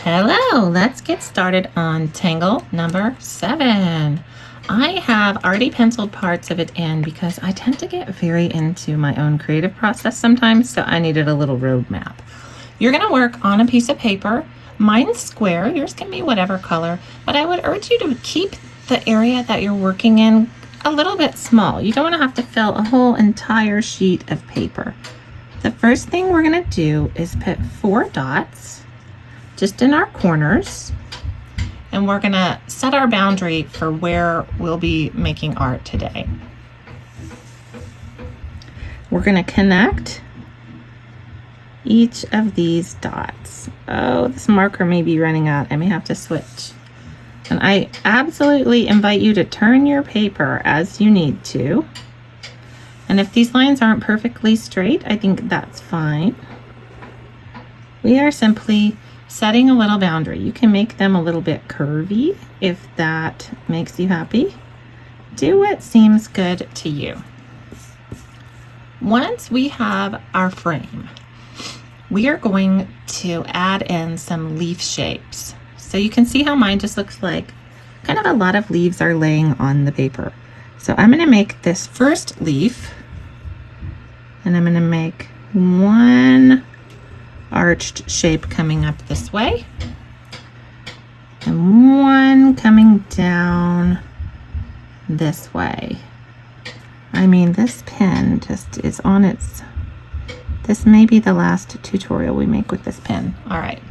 Hello, let's get started on tangle number 7. I have already penciled parts of it in because I tend to get very into my own creative process sometimes, so I needed a little roadmap. You're going to work on a piece of paper. Mine's square, yours can be whatever color, but I would urge you to keep the area that you're working in a little bit small. You don't want to have to fill a whole entire sheet of paper. The first thing we're going to do is put 4 dots just in our corners, and we're gonna set our boundary for where we'll be making art today. We're gonna connect each of these dots. Oh, this marker may be running out. I may have to switch. And I absolutely invite you to turn your paper as you need to. And if these lines aren't perfectly straight, I think that's fine. We are simply setting a little boundary. You can make them a little bit curvy if that makes you happy. Do what seems good to you. Once we have our frame, we are going to add in some leaf shapes. So you can see how mine just looks like kind of a lot of leaves are laying on the paper. So I'm going to make this first leaf, and I'm going to make one arched shape coming up this way and one coming down this way. I mean, this pen just is on its, this may be the last tutorial we make with this pen. All right,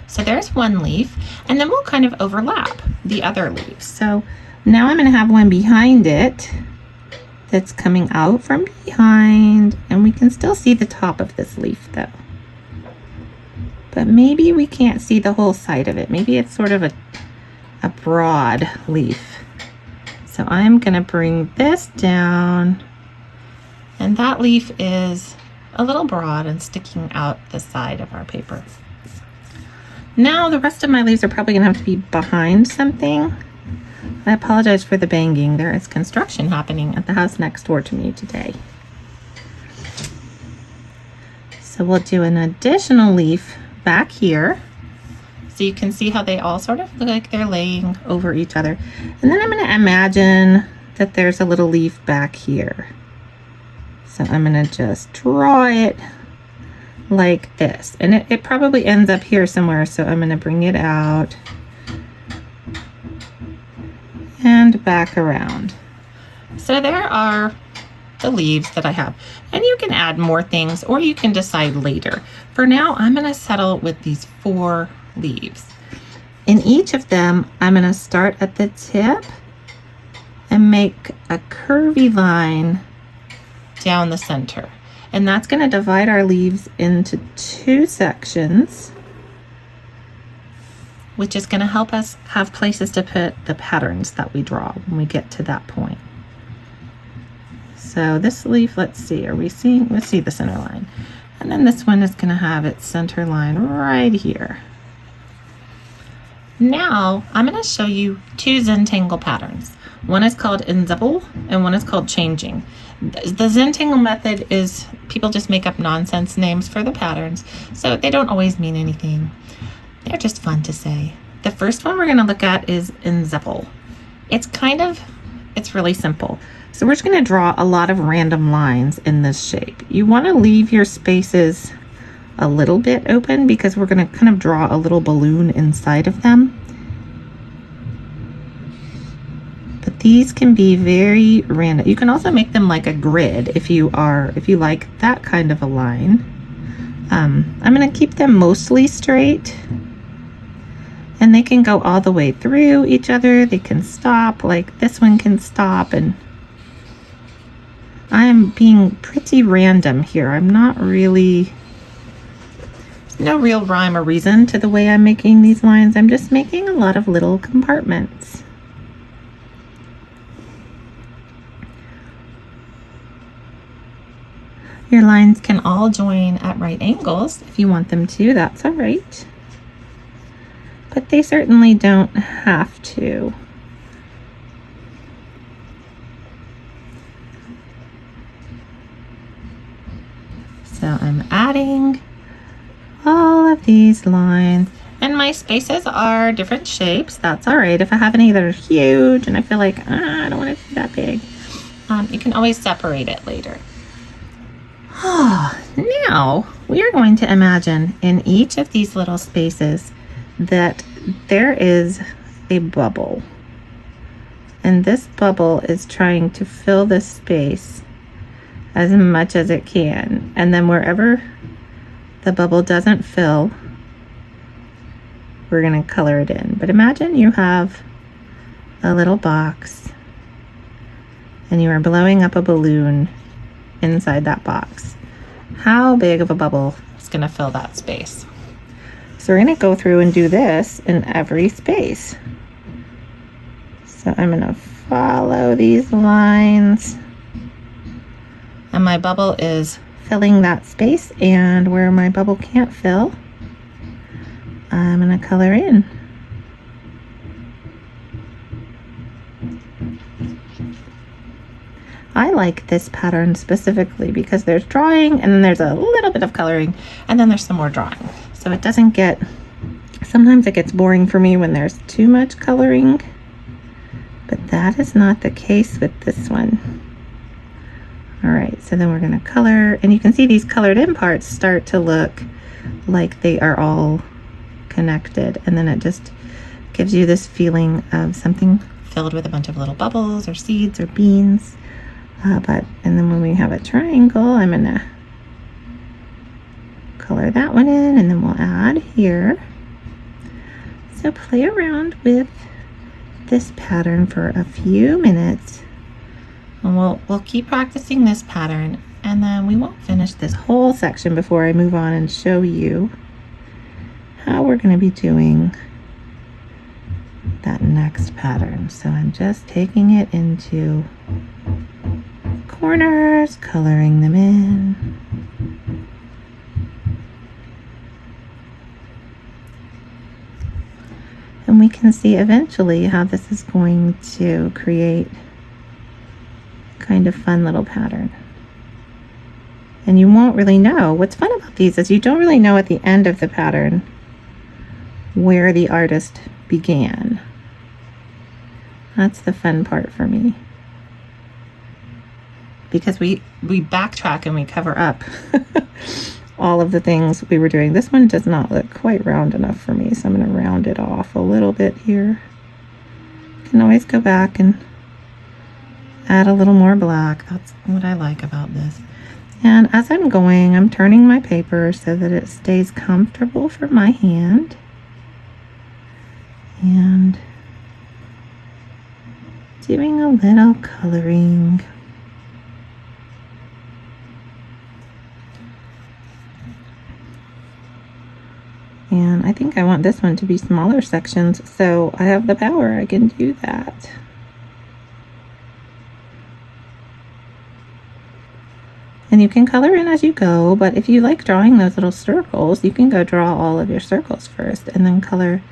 so there's one leaf, and then we'll kind of overlap the other leaves. So now I'm going to have one behind it that's coming out from behind, and we can still see the top of this leaf though. But maybe we can't see the whole side of it. Maybe it's sort of a broad leaf. So I'm gonna bring this down, and that leaf is a little broad and sticking out the side of our paper. Now the rest of my leaves are probably gonna have to be behind something. I apologize for the banging. There is construction happening at the house next door to me today. So we'll do an additional leaf back here, so you can see how they all sort of look like they're laying over each other. And then I'm going to imagine that there's a little leaf back here. So I'm going to just draw it like this, and it probably ends up here somewhere, so I'm going to bring it out and back around. So there are the leaves that I have, and you can add more things or you can decide later. For now, I'm going to settle with these 4 leaves. In each of them, I'm going to start at the tip and make a curvy line down the center, and that's going to divide our leaves into 2 sections, which is going to help us have places to put the patterns that we draw when we get to that point. So this leaf, let's see, are we seeing, let's see the center line. And then this one is going to have its center line right here. Now I'm going to show you 2 Zentangle patterns. One is called Inzipple and one is called Changing. The Zentangle method is people just make up nonsense names for the patterns, so they don't always mean anything. They're just fun to say. The first one we're going to look at is Inzipple. It's really simple. So we're just going to draw a lot of random lines in this shape. You want to leave your spaces a little bit open because we're going to kind of draw a little balloon inside of them. But these can be very random. You can also make them like a grid if you like that kind of a line. I'm going to keep them mostly straight, and they can go all the way through each other. They can stop, like this one can stop, and I'm being pretty random here. I'm not really, there's no real rhyme or reason to the way I'm making these lines. I'm just making a lot of little compartments. Your lines can all join at right angles if you want them to, that's all right. But they certainly don't have to. So I'm adding all of these lines, And my spaces are different shapes. That's all right. If I have any that are huge and I feel like I don't want it to be that big, you can always separate it later. Now we are going to imagine in each of these little spaces that there is a bubble. And this bubble is trying to fill this space as much as it can. And then wherever the bubble doesn't fill, we're going to color it in. But imagine you have a little box and you are blowing up a balloon inside that box. How big of a bubble is going to fill that space? So we're going to go through and do this in every space. So I'm going to follow these lines. And my bubble is filling that space, and where my bubble can't fill, I'm going to color in. I like this pattern specifically because there's drawing and then there's a little bit of coloring and then there's some more drawing. So it doesn't get, sometimes it gets boring for me when there's too much coloring, but that is not the case with this one. All right, so then we're going to color, and you can see these colored in parts start to look like they are all connected, and then it just gives you this feeling of something filled with a bunch of little bubbles or seeds or beans. And then when we have a triangle, I'm going to color that one in, and then we'll add here. So play around with this pattern for a few minutes, and we'll keep practicing this pattern, and then we won't finish this whole section before I move on and show you how we're going to be doing that next pattern. So I'm just taking it into corners, coloring them in. And we can see eventually how this is going to create kind of fun little pattern. And you won't really know. What's fun about these is you don't really know at the end of the pattern where the artist began. That's the fun part for me. Because we backtrack and we cover up all of the things we were doing. This one does not look quite round enough for me, so I'm going to round it off a little bit here. You can always go back and add a little more black. That's what I like about this. And as I'm going, I'm turning my paper so that it stays comfortable for my hand. And doing a little coloring. And I think I want this one to be smaller sections, so I have the power, I can do that. And you can color in as you go, but if you like drawing those little circles, you can go draw all of your circles first and then color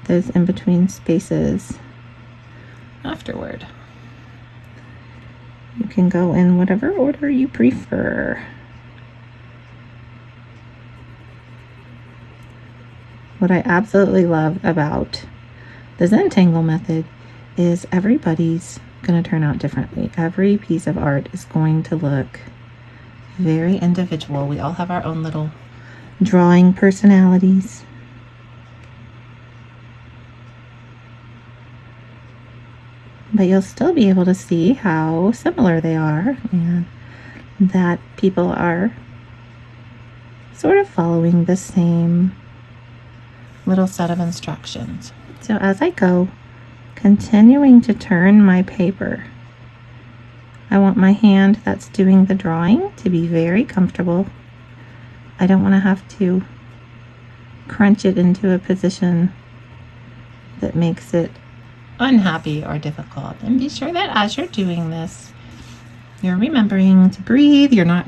those in between spaces afterward. You can go in whatever order you prefer. What I absolutely love about the Zentangle method is everybody's going to turn out differently. Every piece of art is going to look very individual. We all have our own little drawing personalities. But you'll still be able to see how similar they are, and that people are sort of following the same little set of instructions. So as I go, continuing to turn my paper, I want my hand that's doing the drawing to be very comfortable. I don't want to have to crunch it into a position that makes it unhappy or difficult. And be sure that as you're doing this, you're remembering to breathe. You're not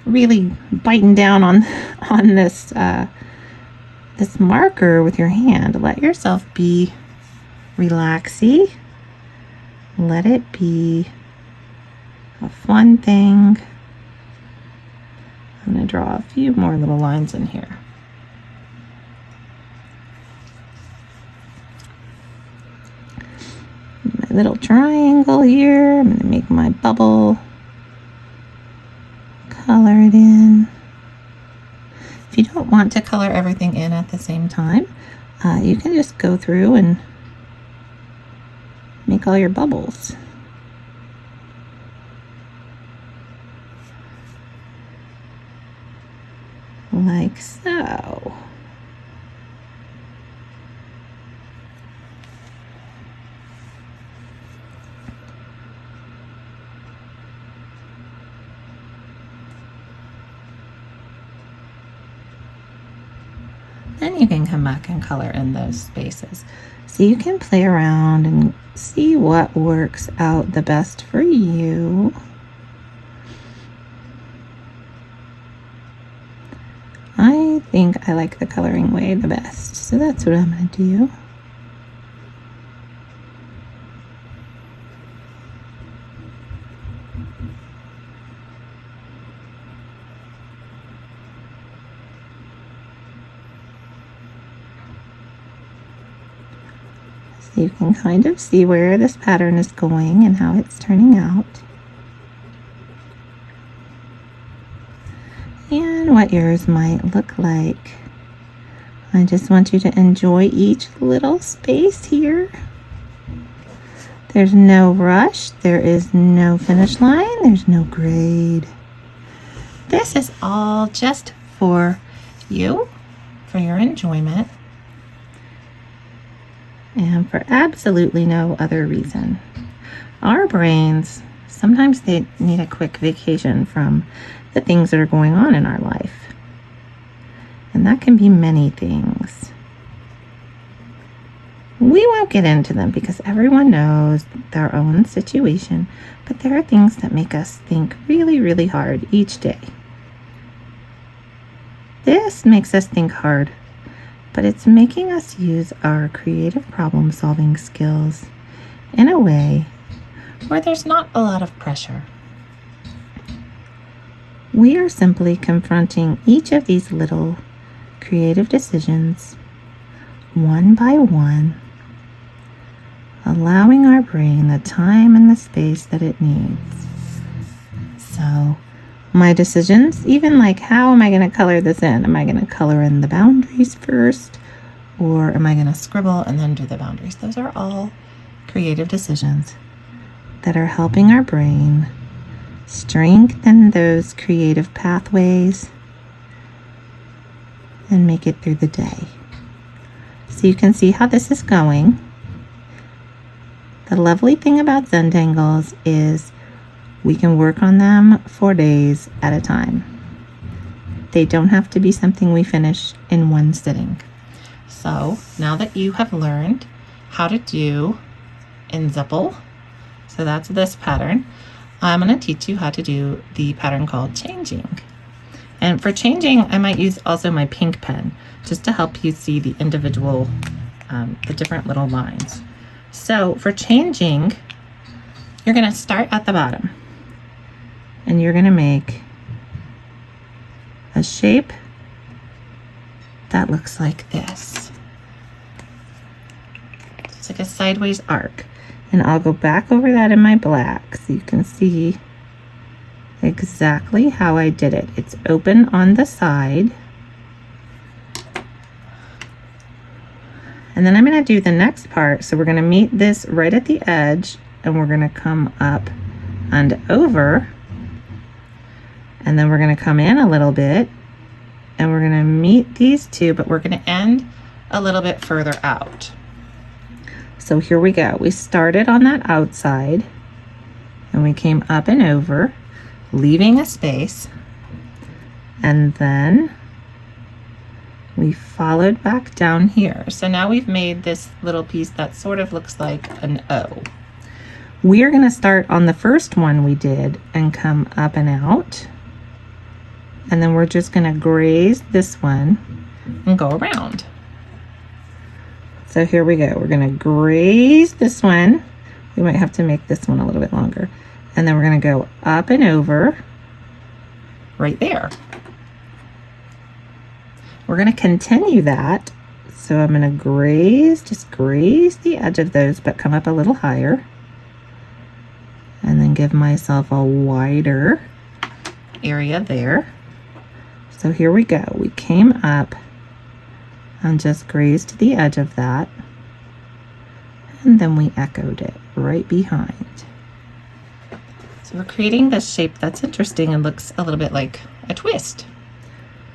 really biting down on this this marker with your hand. Let yourself be relaxy. Let it be a fun thing. I'm going to draw a few more little lines in here. little triangle here. I'm going to make my bubble, color it in. If you don't want to color everything in at the same time, you can just go through and make all your bubbles. Like so. Then you can come back and color in those spaces. So you can play around and see what works out the best for you. I think I like the coloring way the best, so that's what I'm going to do. So you can kind of see where this pattern is going and how it's turning out. And what yours might look like. I just want you to enjoy each little space here. There's no rush, there is no finish line, there's no grade. This is all just for you, for your enjoyment, and for absolutely no other reason. Our brains, sometimes they need a quick vacation from the things that are going on in our life. And that can be many things. We won't get into them because everyone knows their own situation, but there are things that make us think really, really hard each day. This makes us think hard, but it's making us use our creative problem-solving skills in a way where there's not a lot of pressure. We are simply confronting each of these little creative decisions one by one, allowing our brain the time and the space that it needs. So my decisions, even like how am I going to color this in? Am I going to color in the boundaries first? Or am I going to scribble and then do the boundaries? Those are all creative decisions that are helping our brain strengthen those creative pathways and make it through the day. So you can see how this is going. The lovely thing about Zentangles is we can work on them for days at a time. They don't have to be something we finish in one sitting. So now that you have learned how to do Inzippel, so that's this pattern, I'm going to teach you how to do the pattern called Changing. And for changing, I might use also my pink pen just to help you see the individual, the different little lines. So for changing, you're going to start at the bottom and you're going to make a shape that looks like this. It's like a sideways arc. And I'll go back over that in my black so you can see exactly how I did it. It's open on the side. And then I'm going to do the next part. So we're going to meet this right at the edge and we're going to come up and over. And then we're going to come in a little bit and we're going to meet these two, but we're going to end a little bit further out. So here we go. We started on that outside and we came up and over, leaving a space, and then we followed back down here. So now we've made this little piece that sort of looks like an O. We are going to start on the first one we did and come up and out, and then we're just going to graze this one and go around. So here we go. We're going to graze this one. We might have to make this one a little bit longer. And then we're going to go up and over right there. We're going to continue that. So I'm going to graze, just graze the edge of those, but come up a little higher. and then give myself a wider area there. So here we go. We came up and just grazed the edge of that, and then we echoed it right behind. So we're creating this shape that's interesting and looks a little bit like a twist.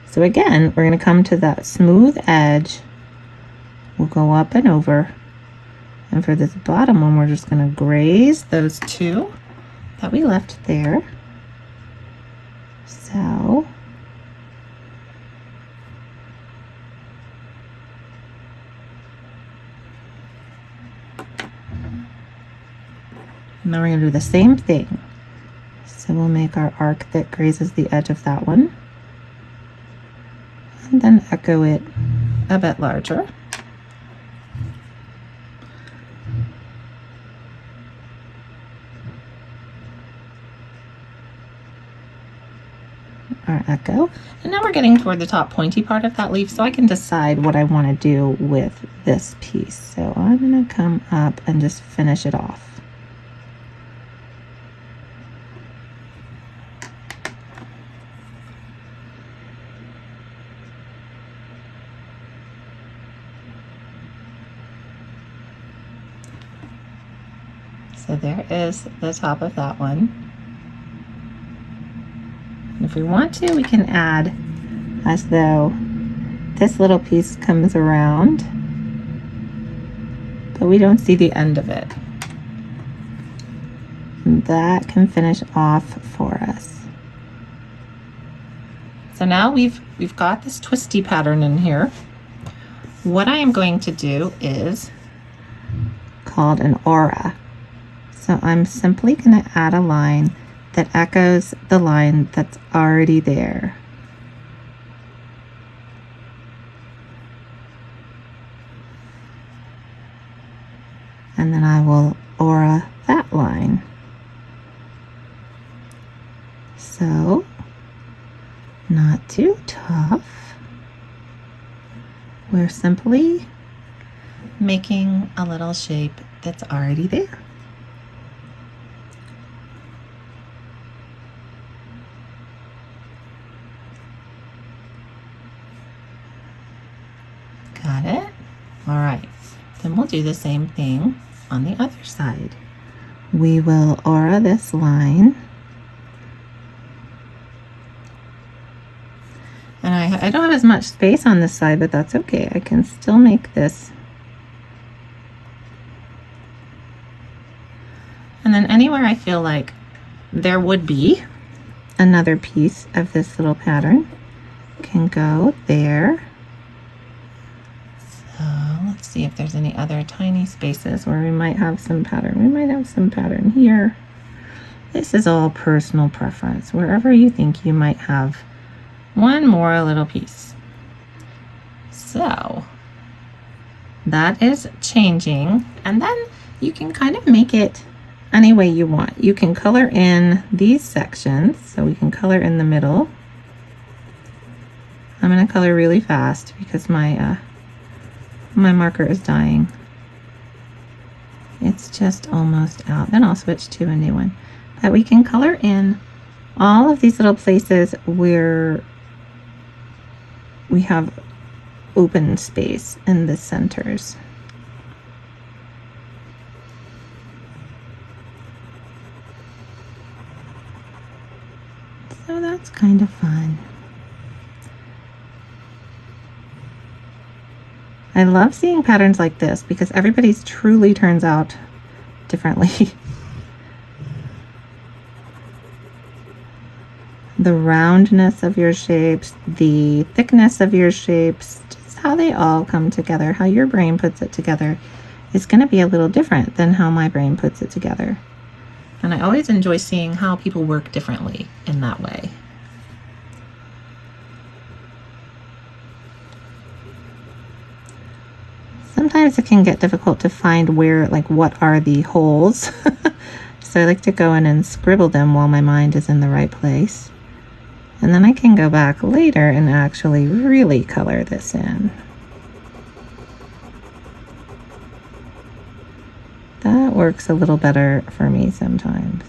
So again, we're going to come to that smooth edge. We'll go up and over. And for this bottom one, we're just going to graze those two that we left there. So now we're going to do the same thing. So we'll make our arc that grazes the edge of that one, and then echo it a bit larger. Our echo. And now we're getting toward the top pointy part of that leaf, so I can decide what I want to do with this piece. So I'm going to come up and just finish it off. So there is the top of that one. And if we want to, we can add as though this little piece comes around, but we don't see the end of it. And that can finish off for us. So now we've got this twisty pattern in here. What I am going to do is called an aura. So I'm simply going to add a line that echoes the line that's already there. And then I will aura that line. So, not too tough. We're simply making a little shape that's already there. Got it? All right. Then we'll do the same thing on the other side. We will aura this line. And I don't have as much space on this side, but that's okay. I can still make this. And then anywhere I feel like there would be another piece of this little pattern can go there. Let's see if there's any other tiny spaces where we might have some pattern. We might have some pattern here. This is all personal preference. Wherever you think you might have one more little piece. So that is changing. And then you can kind of make it any way you want. You can color in these sections. So we can color in the middle. I'm going to color really fast because my marker is dying. It's just almost out. Then I'll switch to a new one. But we can color in all of these little places where we have open space in the centers. So that's kind of fun. I love seeing patterns like this because everybody's truly turns out differently. The roundness of your shapes, the thickness of your shapes, just how they all come together, how your brain puts it together is going to be a little different than how my brain puts it together. And I always enjoy seeing how people work differently in that way. Sometimes it can get difficult to find where, like, what are the holes. So I like to go in and scribble them while my mind is in the right place. And then I can go back later and actually really color this in. That works a little better for me sometimes.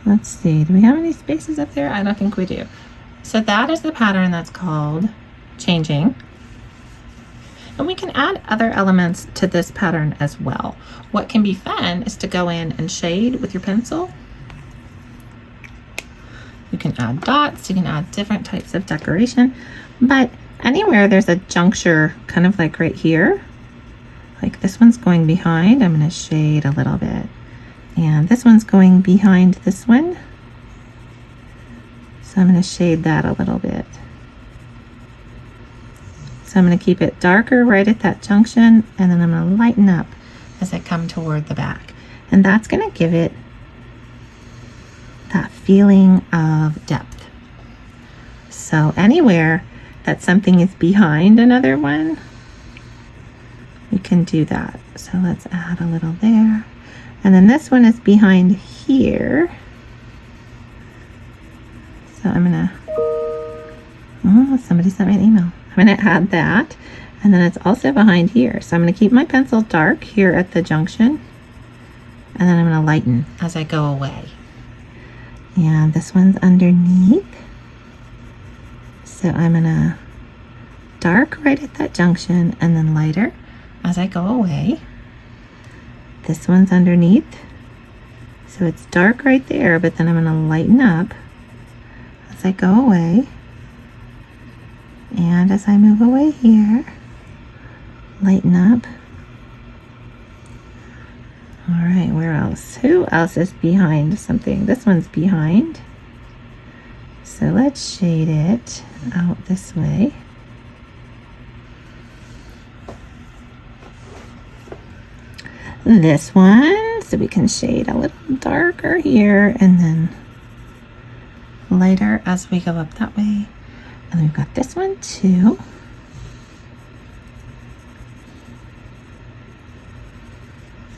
Let's see, do we have any spaces up there? I don't think we do. So that is the pattern that's called Changing. And we can add other elements to this pattern as well. What can be fun is to go in and shade with your pencil. You can add dots, you can add different types of decoration, but anywhere there's a juncture, kind of like right here, like this one's going behind, I'm going to shade a little bit. And this one's going behind this one, so I'm going to shade that a little bit. So I'm going to keep it darker right at that junction, and then I'm going to lighten up as I come toward the back. And that's going to give it that feeling of depth. So anywhere that something is behind another one, we can do that. So let's add a little there. And then this one is behind here. So I'm gonna, oh, somebody sent me an email. I'm gonna add that. And then it's also behind here. So I'm gonna keep my pencil dark here at the junction. And then I'm gonna lighten as I go away. And this one's underneath. So I'm gonna dark right at that junction and then lighter as I go away. This one's underneath. So it's dark right there, but then I'm gonna lighten up as I go away. And as I move away here, lighten up. All right, where else? Who else is behind something? This one's behind. So let's shade it out this way. This one, so we can shade a little darker here and then lighter as we go up that way. And we've got this one too.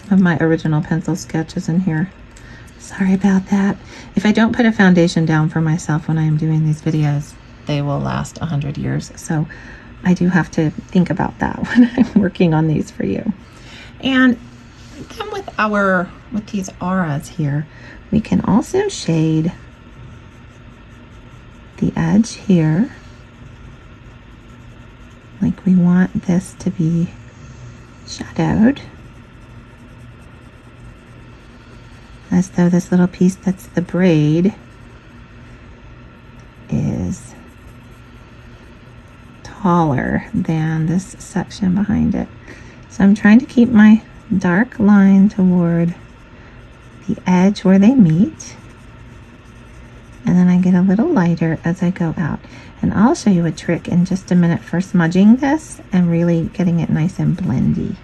Of my original pencil sketches in here. Sorry about that. If I don't put a foundation down for myself when I am doing these videos, they will last 100 years. So I do have to think about that when I'm working on these for you. And then with these auras here, we can also shade the edge here. Like we want this to be shadowed. As though this little piece that's the braid is taller than this section behind it. So I'm trying to keep my dark line toward the edge where they meet. And then I get a little lighter as I go out. And I'll show you a trick in just a minute for smudging this and really getting it nice and blendy.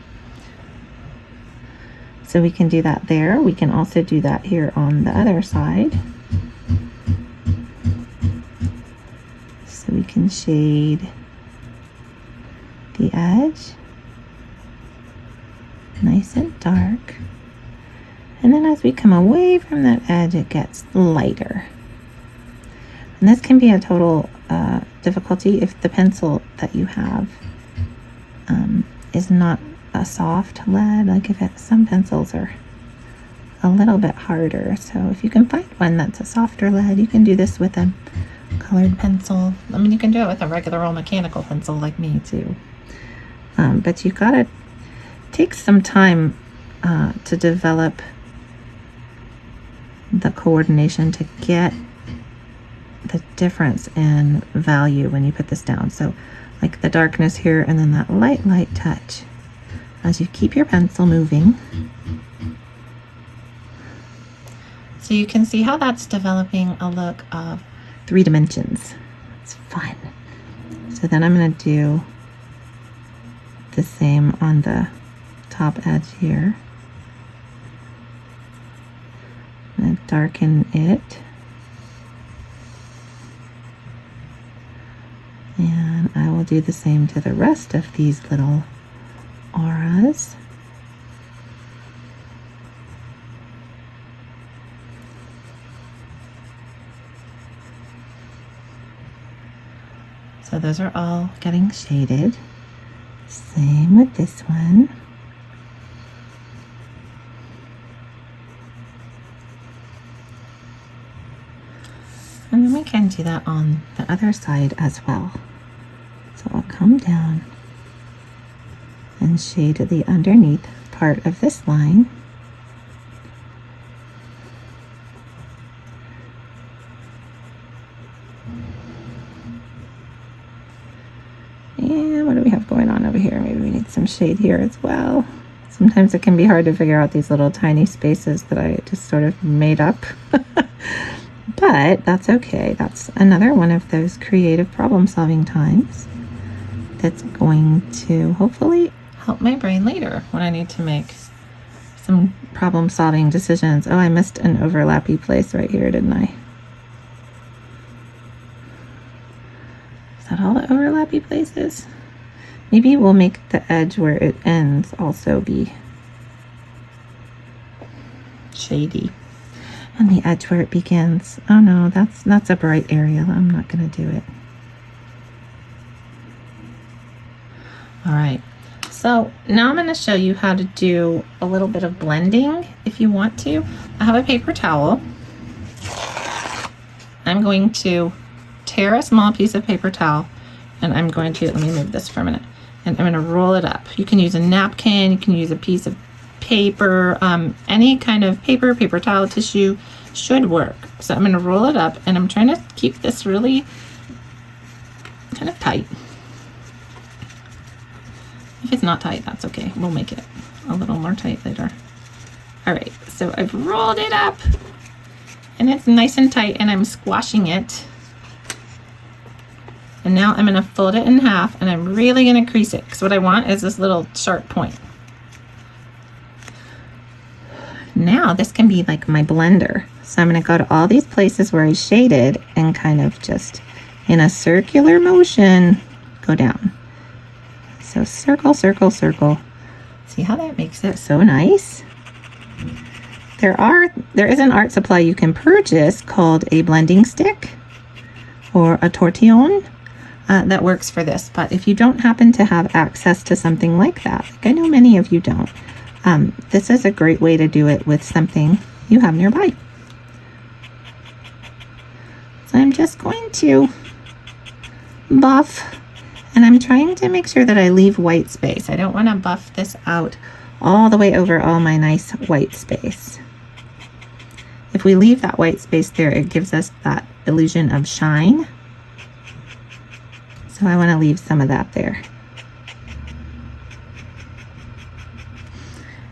So we can do that there. We can also do that here on the other side. So we can shade the edge nice and dark. And then as we come away from that edge, it gets lighter. And this can be a total difficulty if the pencil that you have is not a soft lead. Like if some pencils are a little bit harder. So if you can find one that's a softer lead, you can do this with a colored pencil. I mean, you can do it with a regular old mechanical pencil like me too. But you gotta take some time to develop the coordination to get the difference in value when you put this down. So like the darkness here and then that light touch as you keep your pencil moving. So you can see how that's developing a look of 3 dimensions. It's fun. So then I'm going to do the same on the top edge here. I'm going to darken it. And I will do the same to the rest of these little auras. So those are all getting shaded. Same with this one. do that on the other side as well. So I'll come down and shade the underneath part of this line. And what do we have going on over here? Maybe we need some shade here as well. Sometimes it can be hard to figure out these little tiny spaces that I just sort of made up. But that's okay. That's another one of those creative problem-solving times that's going to hopefully help my brain later when I need to make some problem-solving decisions. Oh, I missed an overlappy place right here, didn't I? Is that all the overlappy places? Maybe we'll make the edge where it ends also be shady. And the edge where it begins. Oh no, that's a bright area. I'm not going to do it. All right. So now I'm going to show you how to do a little bit of blending if you want to. I have a paper towel. I'm going to tear a small piece of paper towel and I'm going to, let me move this for a minute, and I'm going to roll it up. You can use a napkin, you can use a piece of paper, any kind of paper towel, tissue should work. So I'm going to roll it up and I'm trying to keep this really kind of tight. If it's not tight, that's okay. We'll make it a little more tight later. All right, so I've rolled it up and it's nice and tight and I'm squashing it. And now I'm going to fold it in half and I'm really going to crease it because what I want is this little sharp point. Now this can be like my blender. So I'm going to go to all these places where I shaded and kind of just in a circular motion go down. So circle, circle, circle. See how that makes it so nice? There is an art supply you can purchase called a blending stick or a tortillon that works for this. But if you don't happen to have access to something like that, like I know many of you don't, this is a great way to do it with something you have nearby. So I'm just going to buff, and I'm trying to make sure that I leave white space. I don't want to buff this out all the way over all my nice white space. If we leave that white space there, it gives us that illusion of shine. So I want to leave some of that there.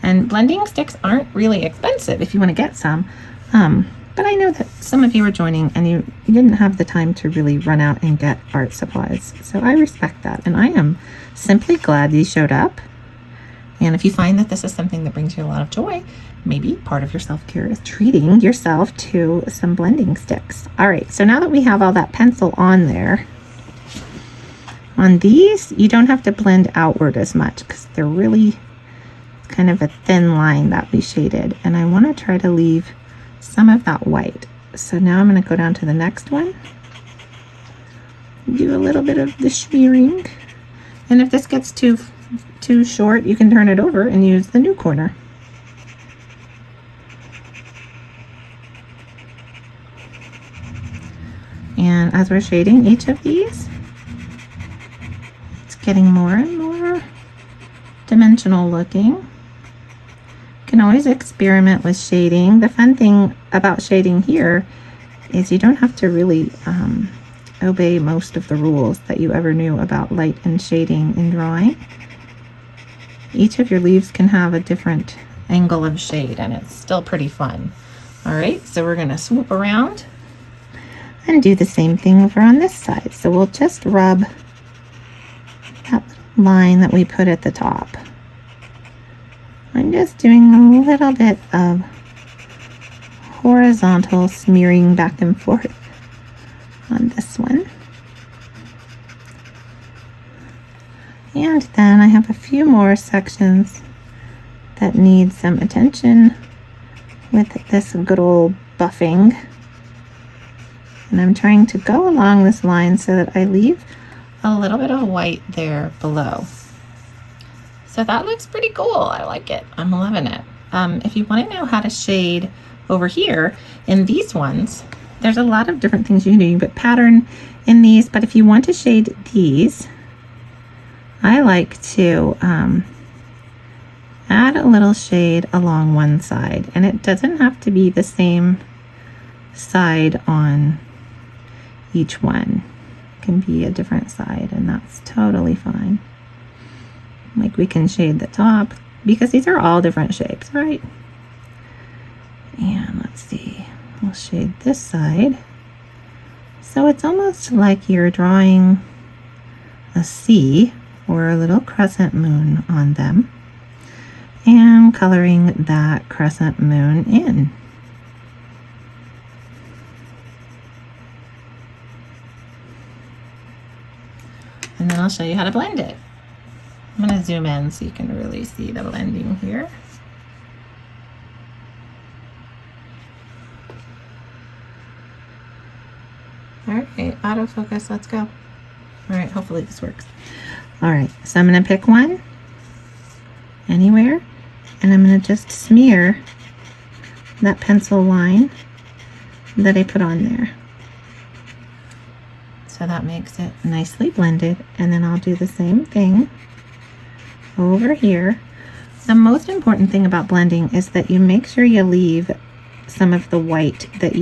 And blending sticks aren't really expensive if you want to get some. But I know that some of you are joining and you didn't have the time to really run out and get art supplies. So I respect that. And I am simply glad you showed up. And if you find that this is something that brings you a lot of joy, maybe part of your self-care is treating yourself to some blending sticks. All right, so now that we have all that pencil on there, on these, you don't have to blend outward as much because they're really kind of a thin line that we shaded. And I want to try to leave some of that white. So now I'm going to go down to the next one, do a little bit of the smearing. And if this gets too short, you can turn it over and use the new corner. And as we're shading each of these, it's getting more and more dimensional looking. You can always experiment with shading. The fun thing about shading here is you don't have to really obey most of the rules that you ever knew about light and shading in drawing. Each of your leaves can have a different angle of shade and it's still pretty fun. All right, so we're going to swoop around and do the same thing over on this side. So we'll just rub that line that we put at the top. I'm just doing a little bit of horizontal smearing back and forth on this one. And then I have a few more sections that need some attention with this good old buffing. And I'm trying to go along this line so that I leave a little bit of white there below. So that looks pretty cool. I like it. I'm loving it. If you want to know how to shade over here in these ones, there's a lot of different things you can do. You can put pattern in these, but if you want to shade these, I like to add a little shade along one side, and it doesn't have to be the same side on each one. It can be a different side, and that's totally fine. Like we can shade the top because these are all different shapes, right? And let's see, we'll shade this side. So it's almost like you're drawing a C or a little crescent moon on them and coloring that crescent moon in. And then I'll show you how to blend it. I'm going to zoom in so you can really see the blending here. All right, autofocus, let's go. All right, hopefully this works. All right, so I'm going to pick one anywhere, and I'm going to just smear that pencil line that I put on there. So that makes it nicely blended, and then I'll do the same thing over here. The most important thing about blending is that you make sure you leave some of the white that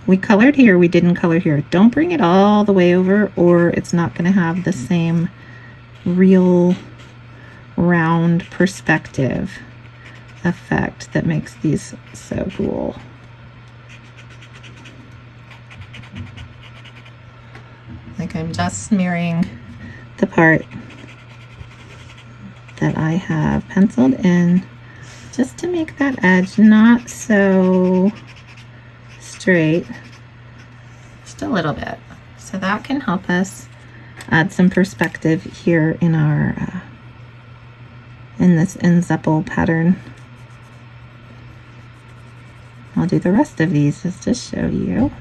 we colored here, we didn't color here. Don't bring it all the way over, or it's not going to have the same real round perspective effect that makes these so cool. Like I'm just smearing the part that I have penciled in just to make that edge not so straight, just a little bit. So that can help us add some perspective here in our in this Zeppel pattern. I'll do the rest of these just to show you.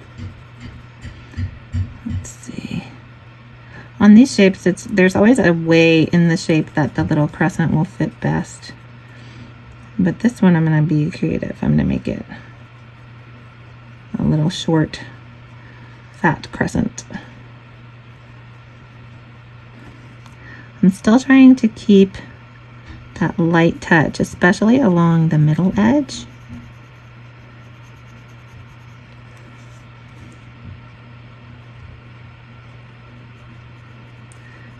Let's see. On these shapes, there's always a way in the shape that the little crescent will fit best. But this one, I'm going to be creative. I'm going to make it a little short, fat crescent. I'm still trying to keep that light touch, especially along the middle edge.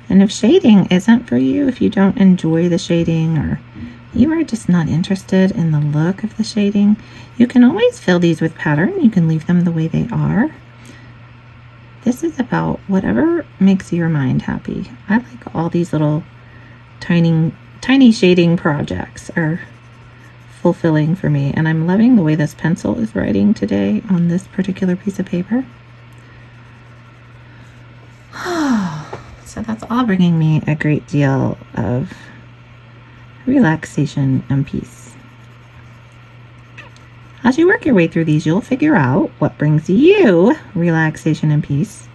And if shading isn't for you, if you don't enjoy the shading, or you are just not interested in the look of the shading, you can always fill these with pattern. You can leave them the way they are. This is about whatever makes your mind happy. I like all these little tiny shading projects are fulfilling for me, and I'm loving the way this pencil is writing today on this particular piece of paper. So that's all bringing me a great deal of relaxation and peace. As you work your way through these, you'll figure out what brings you relaxation and peace,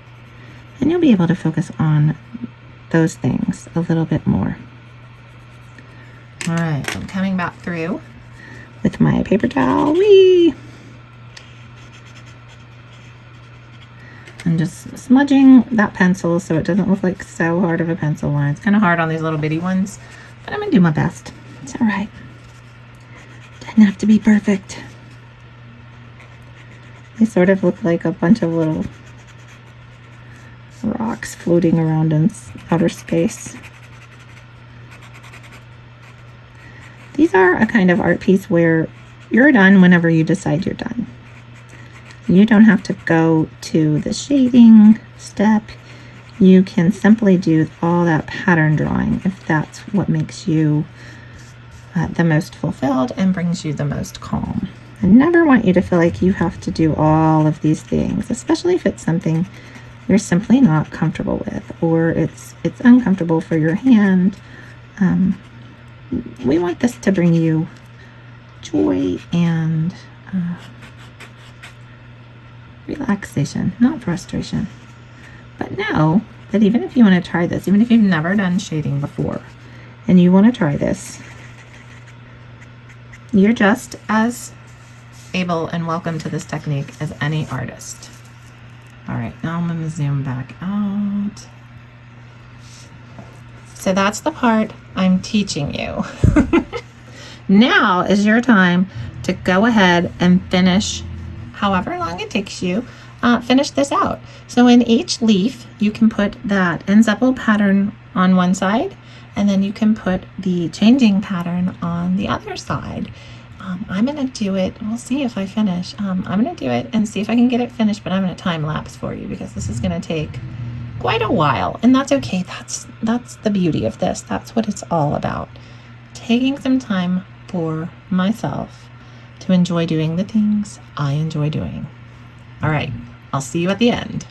and you'll be able to focus on those things a little bit more. All right, so I'm coming back through with my paper towel. Whee! I'm just smudging that pencil so it doesn't look like so hard of a pencil line. It's kind of hard on these little bitty ones, but I'm gonna do my best. It's all right. Doesn't have to be perfect. They sort of look like a bunch of little rocks floating around in outer space. These are a kind of art piece where you're done whenever you decide you're done. You don't have to go to the shading step. You can simply do all that pattern drawing if that's what makes you the most fulfilled and brings you the most calm. I never want you to feel like you have to do all of these things, especially if it's something you're simply not comfortable with, or it's uncomfortable for your hand. We want this to bring you joy and relaxation, not frustration. But know that even if you want to try this, even if you've never done shading before and you want to try this, you're just as able and welcome to this technique as any artist. All right, now I'm going to zoom back out. So that's the part I'm teaching you. Now is your time to go ahead and finish however long it takes you. Finish this out. So in each leaf, you can put that ensemble pattern on one side, and then you can put the changing pattern on the other side. I'm going to do it. We'll see if I finish. I'm going to do it and see if I can get it finished, but I'm going to time lapse for you because this is going to take quite a while, and that's okay. That's the beauty of this. That's what it's all about. Taking some time for myself to enjoy doing the things I enjoy doing. All right, I'll see you at the end.